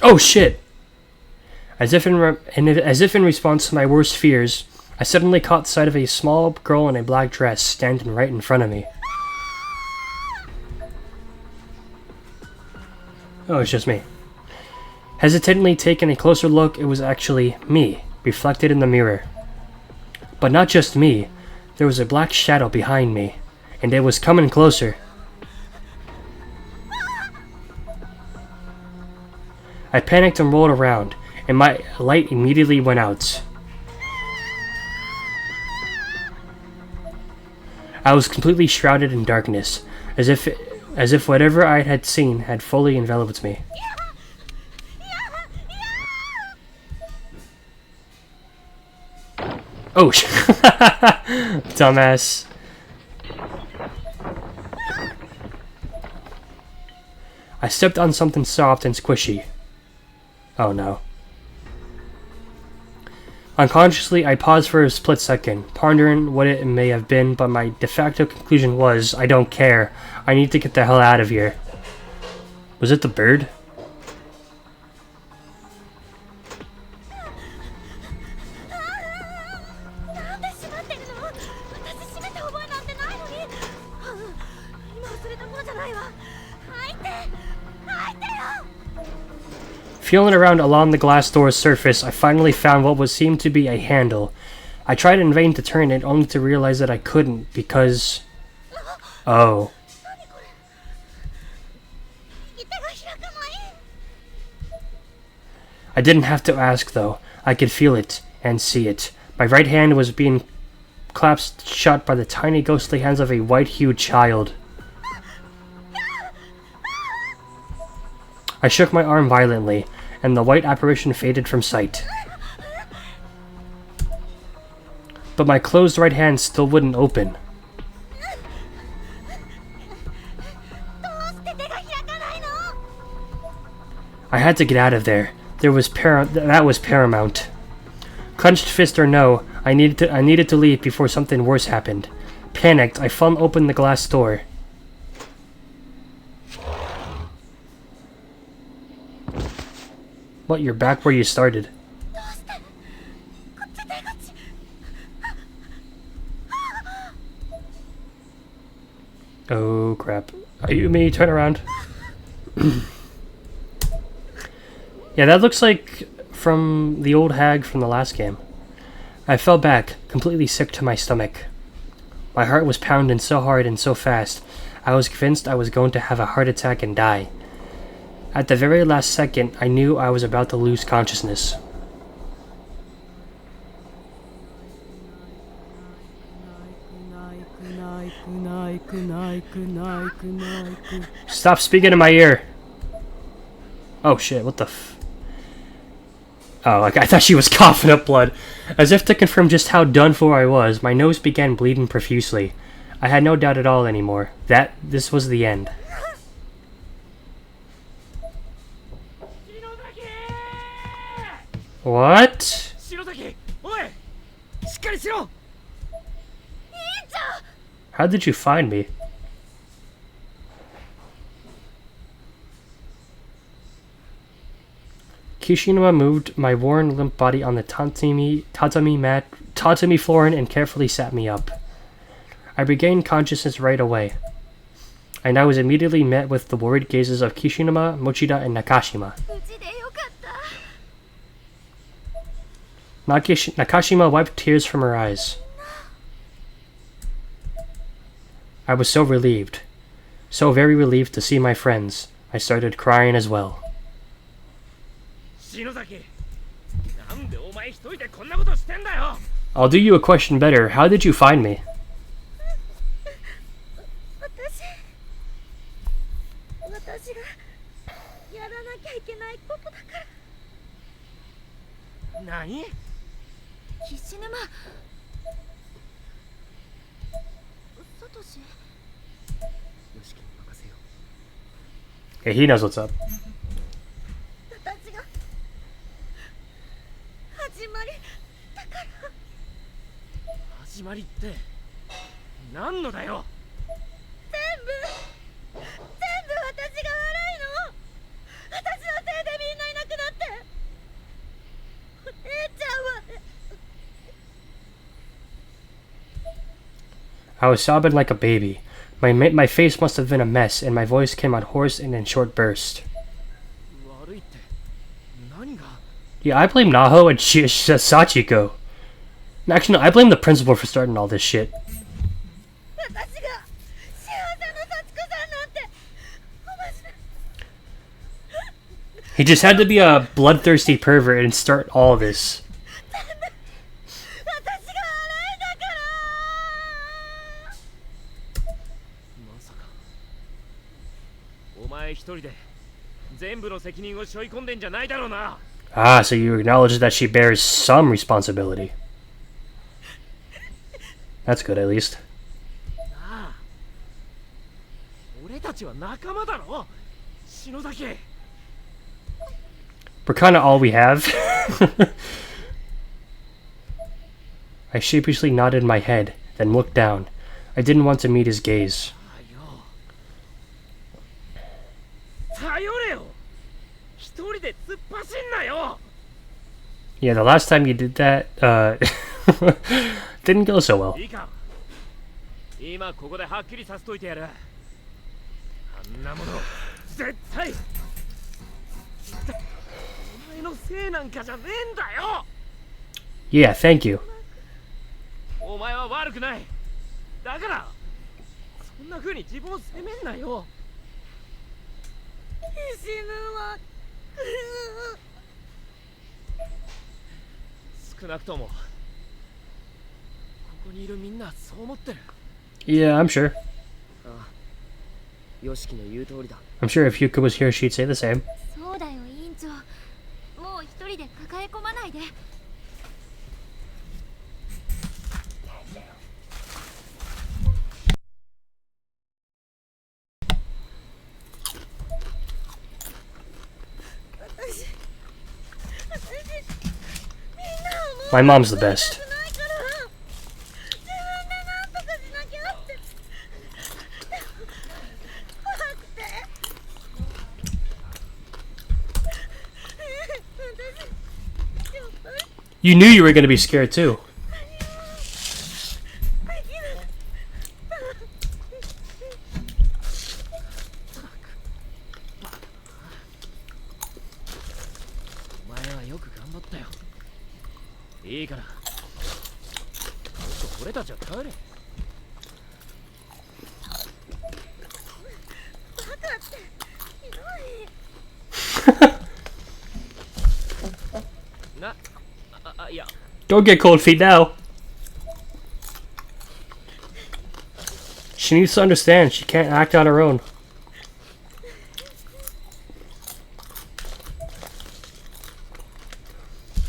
Oh shit! As if in response to my worst fears, I suddenly caught sight of a small girl in a black dress standing right in front of me. Oh, it's just me. Hesitantly taking a closer look, it was actually me, reflected in the mirror. But not just me, there was a black shadow behind me, and it was coming closer. I panicked and rolled around, and my light immediately went out. I was completely shrouded in darkness, as if whatever I had seen had fully enveloped me. Oh, dumbass. I stepped on something soft and squishy. Oh no. Unconsciously, I paused for a split second, pondering what it may have been, but my de facto conclusion was, I don't care. I need to get the hell out of here. Was it the bird? Feeling around along the glass door's surface, I finally found what would seem to be a handle. I tried in vain to turn it, only to realize that I couldn't, because... Oh. I didn't have to ask, though. I could feel it, and see it. My right hand was being clasped shut by the tiny ghostly hands of a white-hued child. I shook my arm violently, and the white apparition faded from sight. But my closed right hand still wouldn't open. I had to get out of there. That was paramount. Clenched fist or no, I needed to leave before something worse happened. Panicked, I flung open the glass door. What, you're back where you started? Oh crap. Ayumi, turn around. Yeah, that looks like from the old hag from the last game. I fell back, completely sick to my stomach. My heart was pounding so hard and so fast, I was convinced I was going to have a heart attack and die. At the very last second, I knew I was about to lose consciousness. Stop speaking in my ear! Oh shit, what the f... Oh, like I thought she was coughing up blood. As if to confirm just how done for I was, my nose began bleeding profusely. I had no doubt at all anymore. This was the end. What? How did you find me? Kishinuma moved my worn, limp body on the tatami floor and carefully sat me up. I regained consciousness right away, and I was immediately met with the worried gazes of Kishinuma, Mochida, and Nakashima. Nakashima wiped tears from her eyes. I was so relieved, so very relieved to see my friends. I started crying as well. I'll do you a question better. How did you find me? Okay, he knows what's up. 始まりって何のだよ。全部私が悪いの。私のせいでみんないなくなって。姉ちゃんは。I was sobbing like a baby. My face must have been a mess, and my voice came out hoarse and in short bursts. 悪いって何が。 Yeah, I blame Naho and Sachiko. Actually, no, I blame the principal for starting all this shit. He just had to be a bloodthirsty pervert and start all this. まさかお前一人で全部の責任を背負い込んでんじゃないだろうな。 Ah, so you acknowledge that she bears some responsibility. That's good, at least. なあ、俺たちは仲間だろ、篠崎。 We're kind of all we have. I sheepishly nodded my head, then looked down. I didn't want to meet his gaze. 頼れよ。一人で突っ走んなよ。 Yeah, the last time you did that, didn't go so well. いいか。今ここではっきりさせといてやる。あんなもの絶対お前のせいなんかじゃねえんだよ。 Yeah, thank you. お前は悪くない。だからそんな風に自分を責めんなよ。死ぬわ。少なくともここにいるみんなそう思ってる。 Yeah, I'm sure. ああ、ヨシキの言う通りだ。 I'm sure if Yuka was here, she'd say the same. そうだよ委員長。もう一人で抱え込まないで。My mom's the best. 'You knew you were going to be scared too. お前はよく頑張ったよ。いいからもっと俺たちは帰れ。いや Don't get cold feet now. She needs to understand she can't act on her own.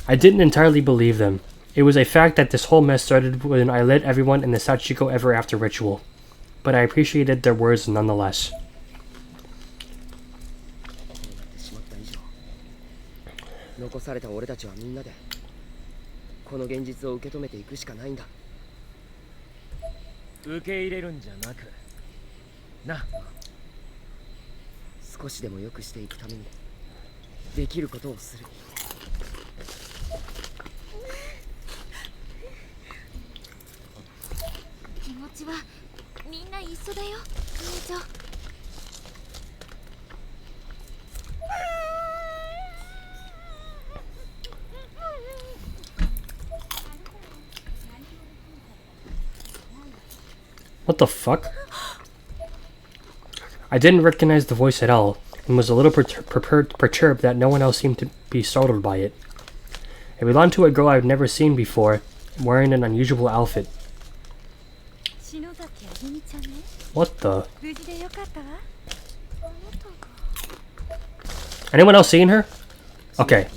I didn't entirely believe them. It was a fact that this whole mess started when I led everyone in the Sachiko Ever After ritual. But I appreciated their words nonetheless. しまった以上、残された俺たちはみんなでこの現実を受け止めていくしかないんだ。受け入れるんじゃなくな。少しでも良くしていくためにできることをする。気持ちはみんな一緒だよ委員長。What the fuck? I didn't recognize the voice at all, and was a little perturbed that no one else seemed to be startled by it. It belonged to a girl I've never seen before, wearing an unusual outfit. 篠崎あゆみちゃんね。 What the? 無事でよかったわ。 Anyone else seeing her? Okay.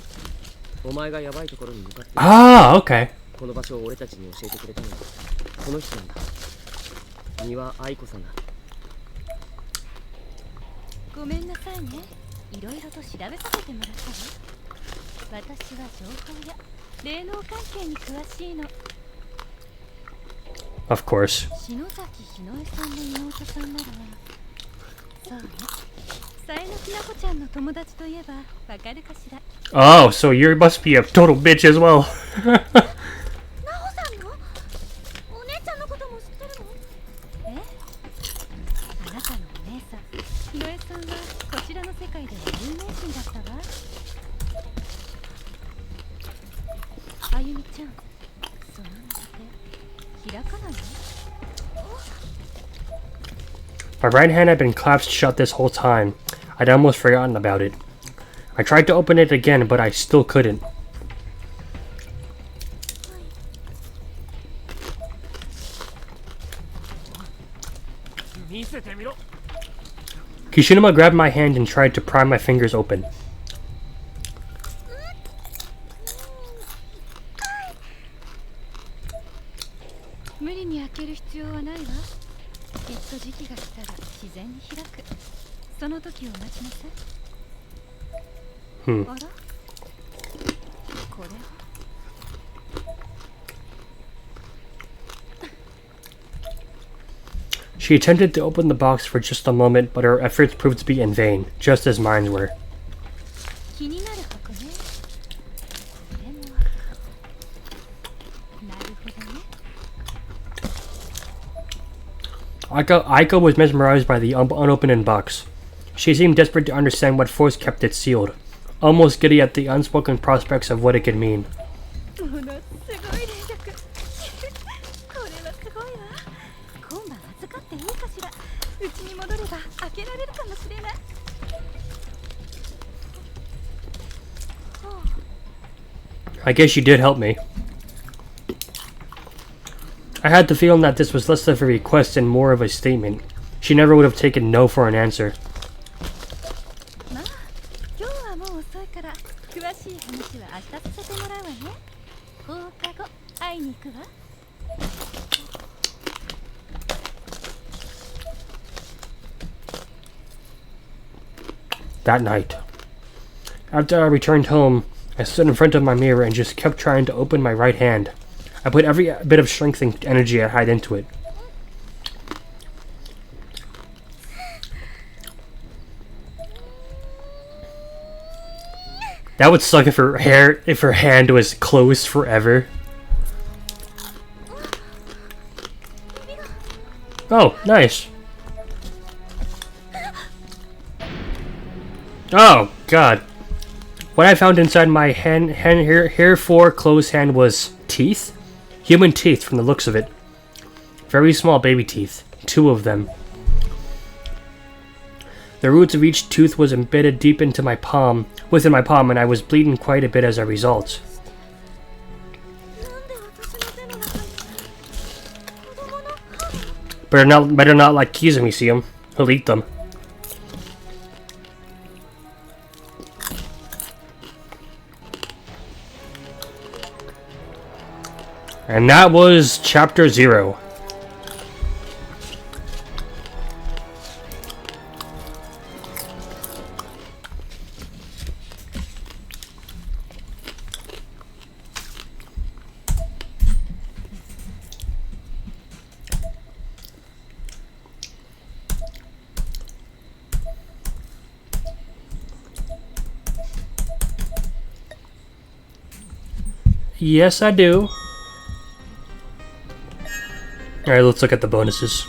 お前がヤバいところに向かって Ah, okay. この場所を俺たちに教えてくれたのはこの人なんだ。三輪愛子さんだ。ごめんなさいね。いろいろと調べさせてもらったわ。私は情報や霊能関係に詳しいの。 Of course. 篠崎ひのえさんの妹さんならそうね。さえのきなこちゃんの友達といえばわかるかしら。 Oh, so you must be a total bitch as well. なおさんのお姉ちゃんのことも知ってるの？え？あなたのお姉さんひのえさんはこちらの世界では有名人だったわ。あゆみちゃん、その手開かないの？ My right hand had been clasped shut this whole time. I'd almost forgotten about it. I tried to open it again, but I still couldn't. 見せてみろ。 Kishinuma grabbed my hand and tried to pry my fingers open. 無理に開ける必要はないわ。きっと時期が来たら自然に開く。その時を待ちなさい。Hmm. あら？これは？ She attempted to open the box for just a moment, but her efforts proved to be in vain, just as mine were. 気になる箱ね。これもなるほどね。Aiko was mesmerized by the unopened box. She seemed desperate to understand what force kept it sealed, almost giddy at the unspoken prospects of what it could mean. ものすごい霊力。これはすごいわ。今晩預かっていいかしら。うちに戻れば開けられるかもしれない。 I guess she did help me. I had the feeling that this was less of a request and more of a statement. She never would have taken no for an answer. まあ、今日はもう遅いから詳しい話は明日させてもらうわね。放課後会いに行くわ。 That night, after I returned home, I stood in front of my mirror and just kept trying to open my right hand. I put every bit of strength and energy I had into it. That would suck if her hand was closed forever. Oh, nice. Oh, God. What I found inside my heretofore closed hand was teeth? Human teeth from the looks of it. Very small baby teeth. 2 of them. The roots of each tooth was embedded deep into my palm, within my palm, and I was bleeding quite a bit as a result. Better not like Kizumi see him. He'll eat them. And that was chapter 0. Yes, I do. Alright, let's look at the bonuses.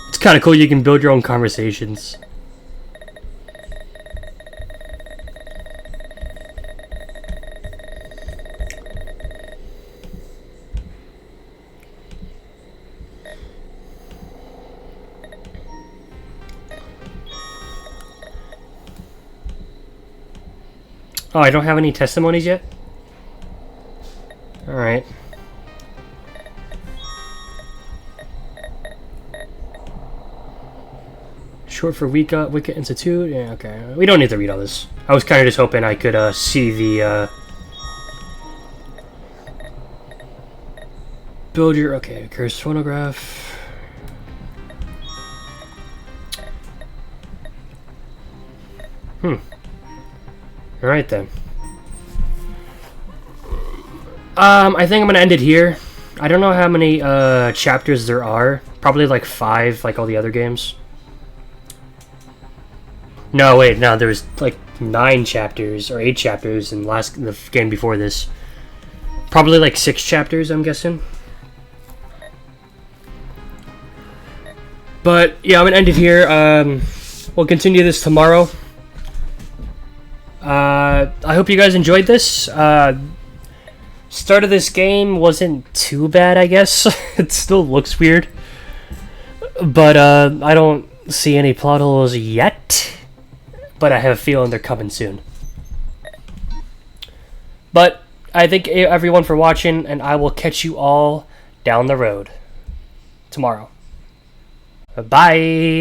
It's kind of cool you can build your own conversations. Oh, I don't have any testimonies yet? Alright. Short for Wicca Institute? Yeah, okay. We don't need to read all this. I was kind of just hoping I could see the build your... Okay, cursed phonograph. Alright then. I think I'm gonna end it here. I don't know how many chapters there are. Probably like 5, like all the other games. No, wait, no, there was like 9 chapters or 8 chapters in the game before this. Probably like 6 chapters, I'm guessing. But yeah, I'm gonna end it here. We'll continue this tomorrow. I hope you guys enjoyed this. Start of this game wasn't too bad, I guess. It still looks weird. But I don't see any plot holes yet. But I have a feeling they're coming soon. But I thank everyone for watching, and I will catch you all down the road tomorrow. Bye!